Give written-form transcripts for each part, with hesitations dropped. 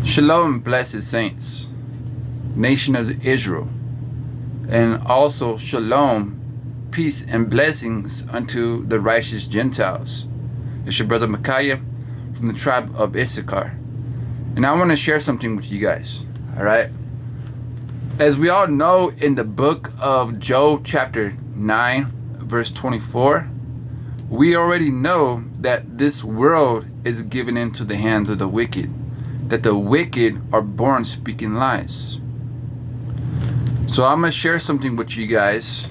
Shalom, blessed saints, nation of Israel, and also shalom, peace and blessings unto the righteous Gentiles. It's your brother Micaiah from the tribe of Issachar. And I want to share something with you guys, all right? As we all know, in the book of Job chapter 9, verse 24, we already know that this world is given into the hands of the wicked, that the wicked are born speaking lies. So I'm going to share something with you guys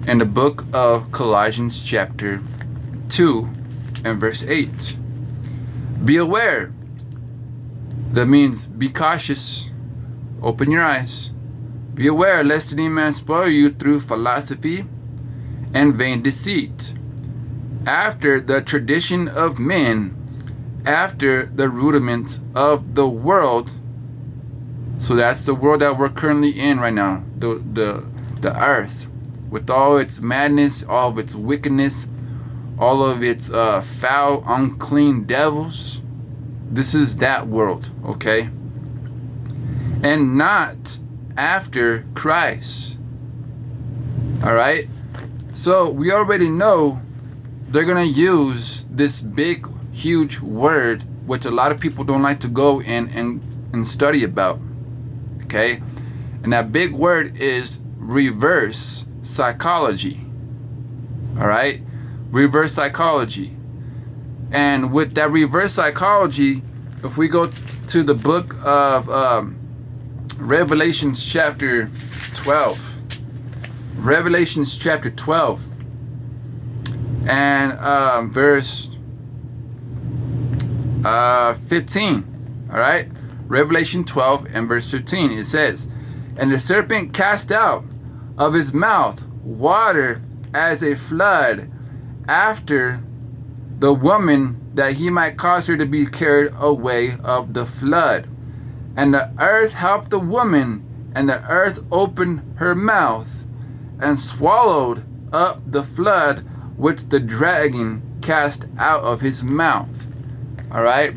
in the book of Colossians chapter 2 and verse 8. Be aware. That means be cautious. Open your eyes. Be aware lest any man spoil you through philosophy and vain deceit, after the tradition of men, after the rudiments of the world. So that's the world that we're currently in right now, the earth, with all its madness, all of its wickedness, all of its foul, unclean devils. This is that world, okay? And not after Christ. All right? So we already know they're gonna use this big, huge word, which a lot of people don't like to go and study about. Okay? And that big word is reverse psychology. All right? Reverse psychology. And with that reverse psychology, if we go to the book of Revelations chapter 12, Revelations chapter 12 and verse 15, all right? Revelation 12 and verse 15, it says, and the serpent cast out of his mouth water as a flood after the woman, that he might cause her to be carried away of the flood. And the earth helped the woman, and the earth opened her mouth and swallowed up the flood which the dragon cast out of his mouth. All right?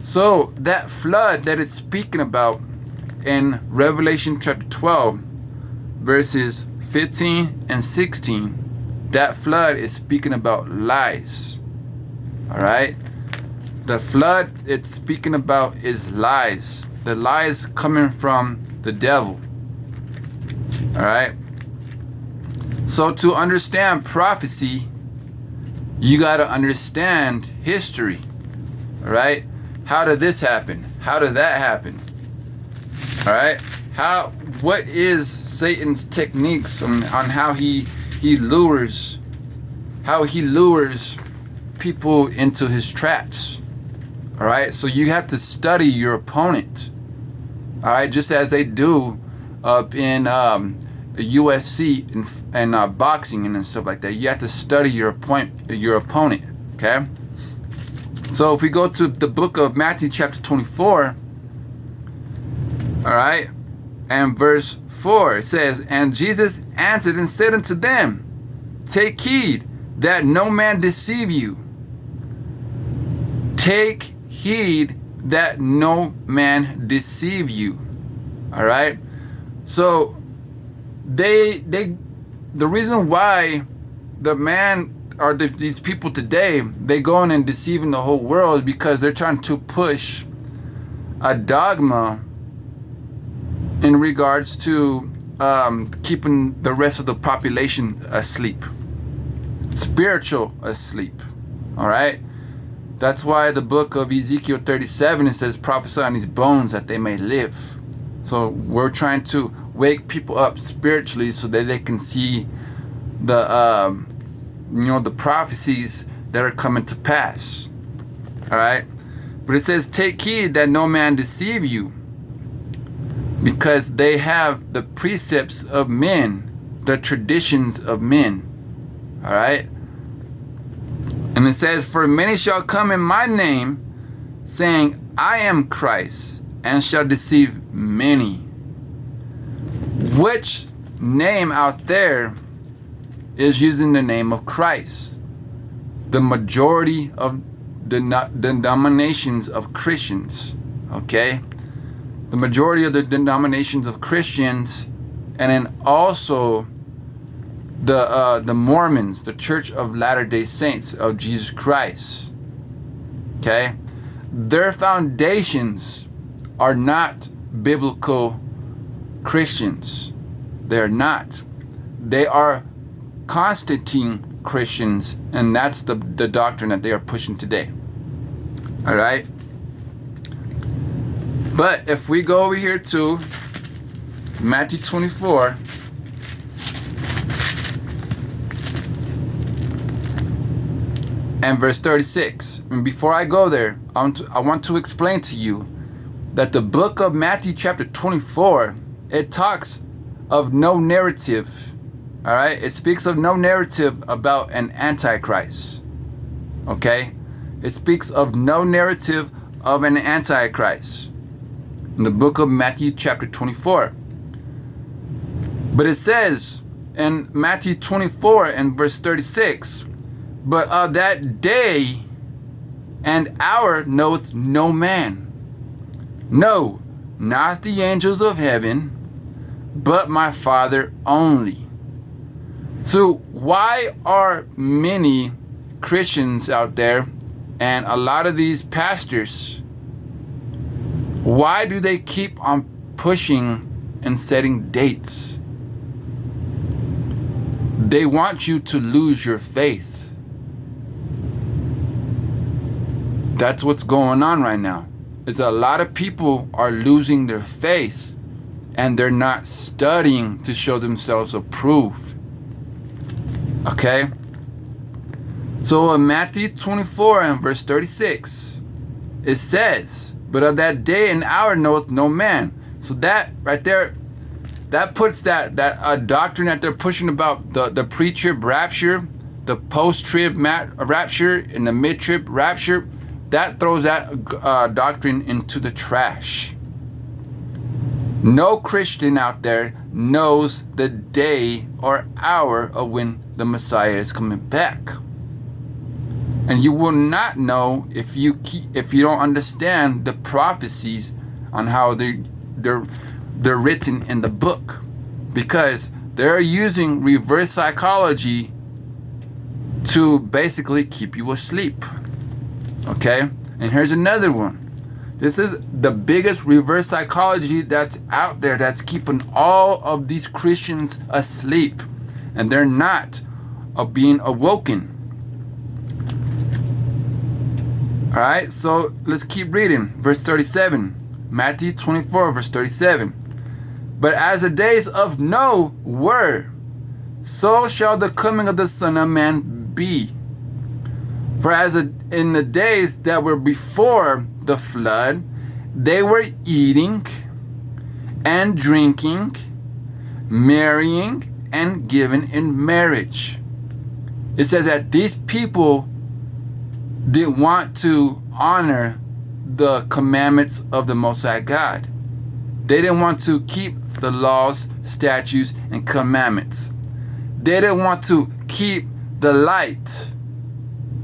So that flood that it's speaking about in Revelation chapter 12, verses 15 and 16, that flood is speaking about lies. All right? The flood it's speaking about is lies. The lies coming from the devil. All right? So to understand prophecy, you got to understand history. All right? How did this happen? How did that happen? All right? What is Satan's techniques on how he lures people into his traps? All right? So you have to study your opponent. All right? Just as they do up in USC and boxing and stuff like that. You have to study your opponent. Okay? So if we go to the book of Matthew chapter 24, all right, and verse 4, it says, and Jesus answered and said unto them, take heed that no man deceive you. Take heed that no man deceive you. All right? So the reason why the man or these people today, they go in and deceiving the whole world, because they're trying to push a dogma in regards to keeping the rest of the population asleep, spiritual asleep. All right? That's why the book of Ezekiel 37, it says, prophesy on these bones that they may live. So we're trying to wake people up spiritually so that they can see the the prophecies that are coming to pass. All right? But it says, take heed that no man deceive you, because they have the precepts of men, the traditions of men. All right? And it says, for many shall come in my name, saying, I am Christ, and shall deceive many. Which name out there is using the name of Christ? The majority of the denominations of Christians, Okay? The majority of the denominations of Christians, and then also the Mormons, the Church of Latter-day Saints of Jesus Christ. Okay? Their foundations are not biblical Christians. They're not. They are Constantine Christians, and that's the doctrine that they are pushing today. All right? But if we go over here to Matthew 24, and verse 36. And before I go there, I want to explain to you that the book of Matthew chapter 24, it talks of no narrative. All right? It speaks of no narrative about an antichrist. Okay? It speaks of no narrative of an antichrist in the book of Matthew chapter 24. But it says in Matthew 24 and verse 36, but of that day and hour knoweth no man, no, not the angels of heaven, but my Father only. So why are many Christians out there and a lot of these pastors, why do they keep on pushing and setting dates? They want you to lose your faith. That's what's going on right now. Is a lot of people are losing their faith and they're not studying to show themselves approved. Okay? So in Matthew 24 and verse 36, it says, but of that day and hour knoweth no man. So that right there, that puts that doctrine that they're pushing about the pre-trib rapture, the post-trib rapture, and the mid-trib rapture, that throws that doctrine into the trash. No Christian out there knows the day or hour of when the Messiah is coming back. And you will not know if you don't understand the prophecies on how they're written in the book, because they're using reverse psychology to basically keep you asleep. Okay? And here's another one. This is the biggest reverse psychology that's out there, that's keeping all of these Christians asleep, and they're not being awoken. All right, so let's keep reading. Verse 37, Matthew 24, verse 37. But as the days of Noah were, so shall the coming of the Son of Man be. For as in the days that were before the flood, they were eating and drinking, marrying and giving in marriage. It says that these people didn't want to honor the commandments of the Most High God. They didn't want to keep the laws, statutes, and commandments. They didn't want to keep the light.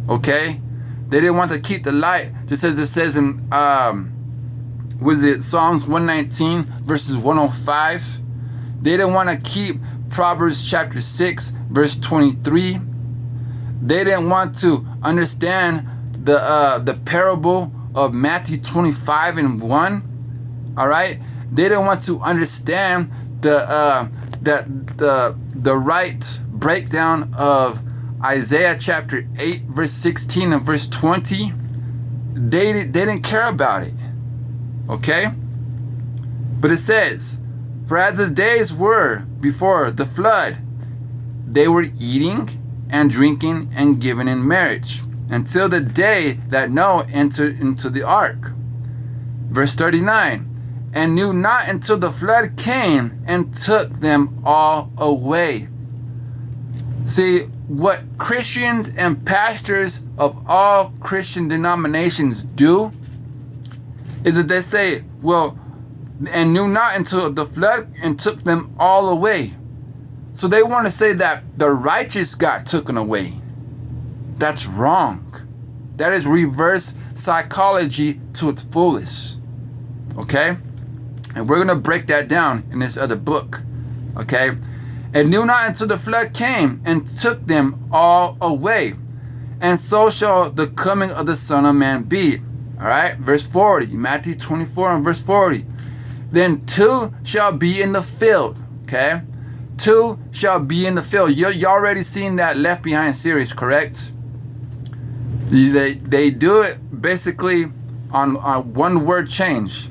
Okay? They didn't want to keep the light. Just as it says in Psalms 119 verses 105. They didn't want to keep Proverbs chapter 6 verse 23. They didn't want to understand the parable of Matthew 25 and 1. All right? They didn't want to understand the right breakdown of Isaiah chapter 8 verse 16 and verse 20. They didn't care about it. Okay? But it says, for as the days were before the flood, they were eating and drinking and giving in marriage, until the day that Noah entered into the ark. Verse 39, and knew not until the flood came and took them all away. See, what Christians and pastors of all Christian denominations do is that they say, well, and knew not until the flood and took them all away. So they want to say that the righteous got taken away. That's wrong. That is reverse psychology to its fullest. Okay? And we're going to break that down in this other book. Okay? And knew not until the flood came and took them all away. And so shall the coming of the Son of Man be. All right? Verse 40. Matthew 24 and verse 40. Then two shall be in the field. Okay? Two shall be in the field. You already seen that Left Behind series, correct? They do it basically on one word change.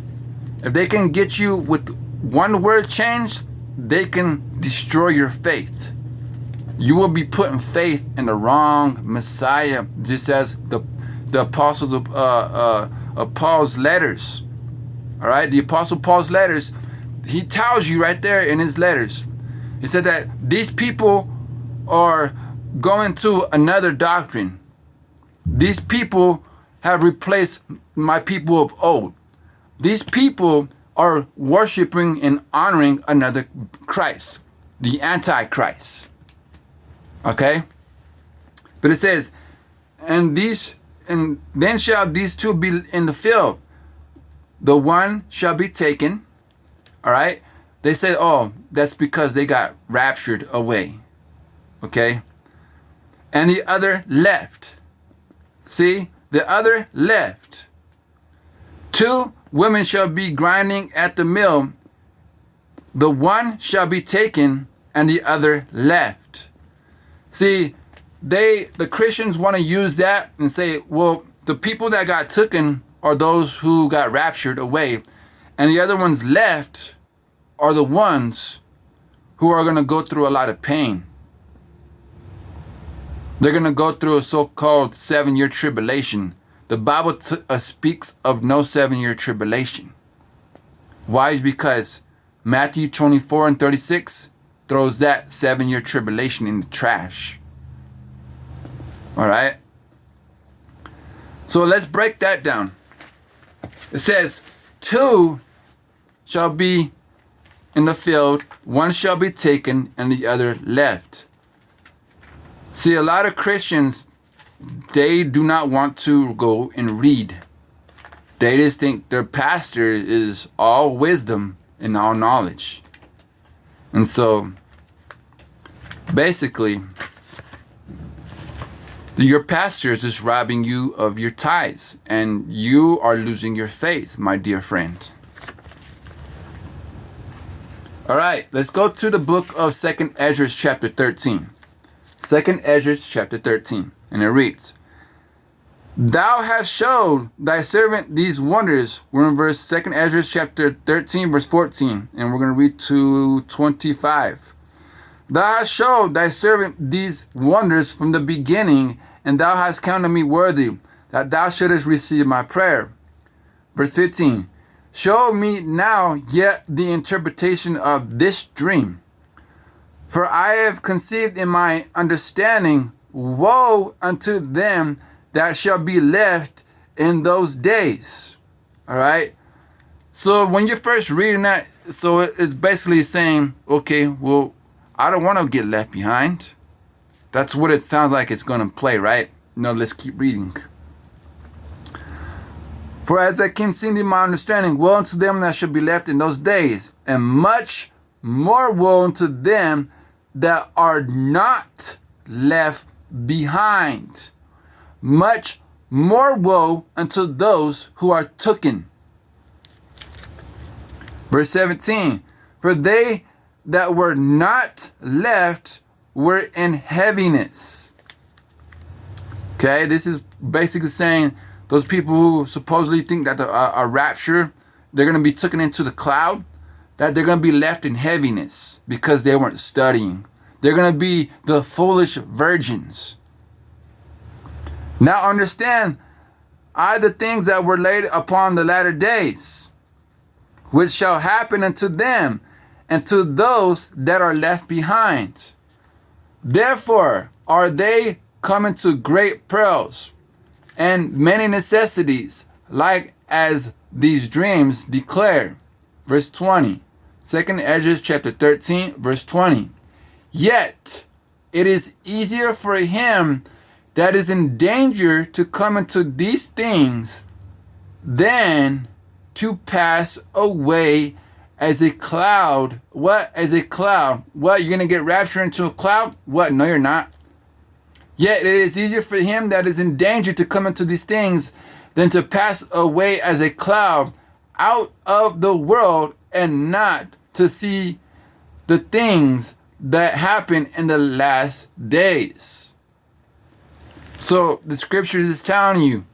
If they can get you with one word change, they can destroy your faith. You will be putting faith in the wrong Messiah, just as the apostles of Paul's letters. All right, the apostle Paul's letters, he tells you right there in his letters. He said that these people are going to another doctrine. These people have replaced my people of old. These people are worshiping and honoring another Christ, the Antichrist. Okay? But it says, and then shall these two be in the field. The one shall be taken. All right? They say, oh, that's because they got raptured away. Okay? And the other left. See? The other left. Two women shall be grinding at the mill. The one shall be taken and the other left. See, the Christians want to use that and say, well, the people that got taken are those who got raptured away. And the other ones left are the ones who are going to go through a lot of pain. They're going to go through a so-called 7-year tribulation. The Bible speaks of no 7-year tribulation. Why? Because Matthew 24 and 36 throws that 7-year tribulation in the trash. All right? So let's break that down. It says, two shall be in the field, one shall be taken, and the other left. See, a lot of Christians, they do not want to go and read. They just think their pastor is all wisdom and all knowledge. And so, basically, your pastor is just robbing you of your tithes, and you are losing your faith, my dear friend. All right, let's go to the book of 2nd Ezra chapter 13. 2nd Ezra chapter 13, and it reads, Thou hast showed thy servant these wonders. We're in verse 2nd Ezra chapter 13, verse 14, and we're going to read to 25. Thou hast showed thy servant these wonders from the beginning, and thou hast counted me worthy, that thou shouldest receive my prayer. Verse 15. Show me now yet the interpretation of this dream. For I have conceived in my understanding, woe unto them that shall be left in those days. All right. So when you're first reading that, so it's basically saying, okay, well, I don't want to get left behind. That's what it sounds like it's going to play, right? No, let's keep reading. For as I conceived in my understanding, woe unto them that shall be left in those days, and much more woe unto them that are not left behind. Much more woe unto those who are taken. Verse 17. For they that were not left were in heaviness. Okay, this is basically saying those people who supposedly think that a rapture, they're going to be taken into the cloud, that they're going to be left in heaviness because they weren't studying. They're going to be the foolish virgins. Now understand, the things that were laid upon the latter days, which shall happen unto them and to those that are left behind. Therefore are they coming to great perils and many necessities, like as these dreams declare. Verse 20. 2nd Ezra chapter 13, verse 20. Yet it is easier for him that is in danger to come into these things than to pass away as a cloud. What? As a cloud. What? You're going to get raptured into a cloud? What? No, you're not. Yet it is easier for him that is in danger to come into these things than to pass away as a cloud out of the world and not to see the things that happen in the last days. So the scriptures is telling you,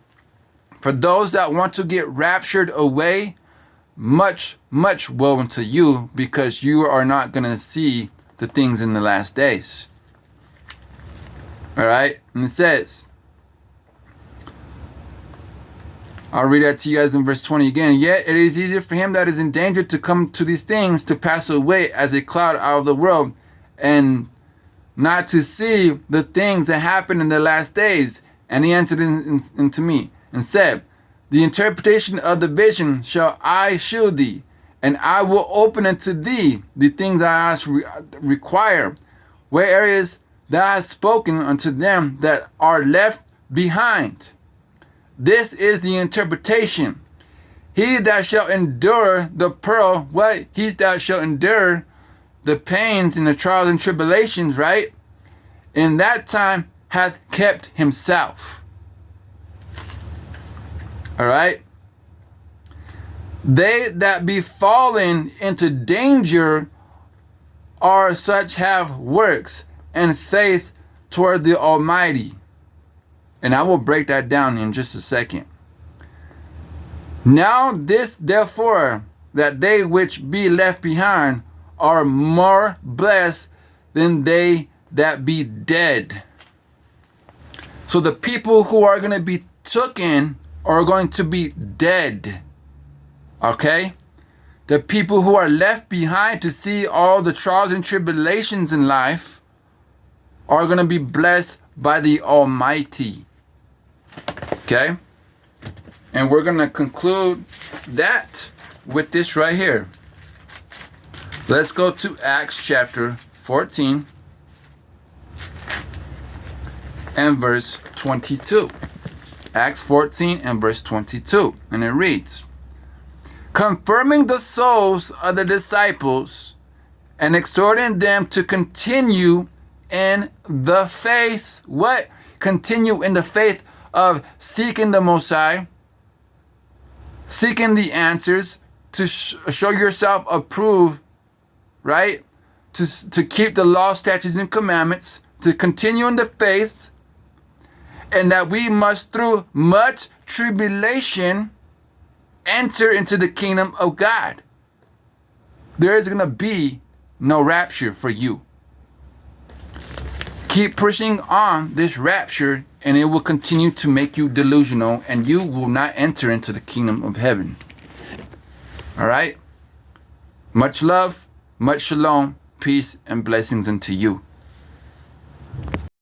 for those that want to get raptured away, much woe unto you, because you are not going to see the things in the last days. All right, and it says, I'll read that to you guys in verse 20 again. Yet it is easier for him that is in danger to come to these things to pass away as a cloud out of the world and not to see the things that happen in the last days. And he answered into me and said, the interpretation of the vision shall I shew thee, and I will open unto thee the things I require, where areas thou hast spoken unto them that are left behind. This is the interpretation. He that shall endure the pearl, what? He that shall endure the pains and the trials and tribulations, right? In that time hath kept himself. All right? They that be fallen into danger are such have works and faith toward the Almighty. And I will break that down in just a second. Now this therefore, that they which be left behind are more blessed than they that be dead. So the people who are going to be taken are going to be dead. Okay? The people who are left behind to see all the trials and tribulations in life are going to be blessed by the Almighty. Okay? And we're going to conclude that with this right here. Let's go to Acts chapter 14 and verse 22. Acts 14 and verse 22. And it reads, confirming the souls of the disciples and exhorting them to continue in the faith. What? Continue in the faith of seeking the Most High, seeking the answers, to show yourself approved, right? To keep the law, statutes, and commandments, to continue in the faith, and that we must through much tribulation enter into the kingdom of God. There is going to be no rapture for you. Keep pushing on this rapture, and it will continue to make you delusional, and you will not enter into the kingdom of heaven. All right? Much love, much shalom, peace, and blessings unto you.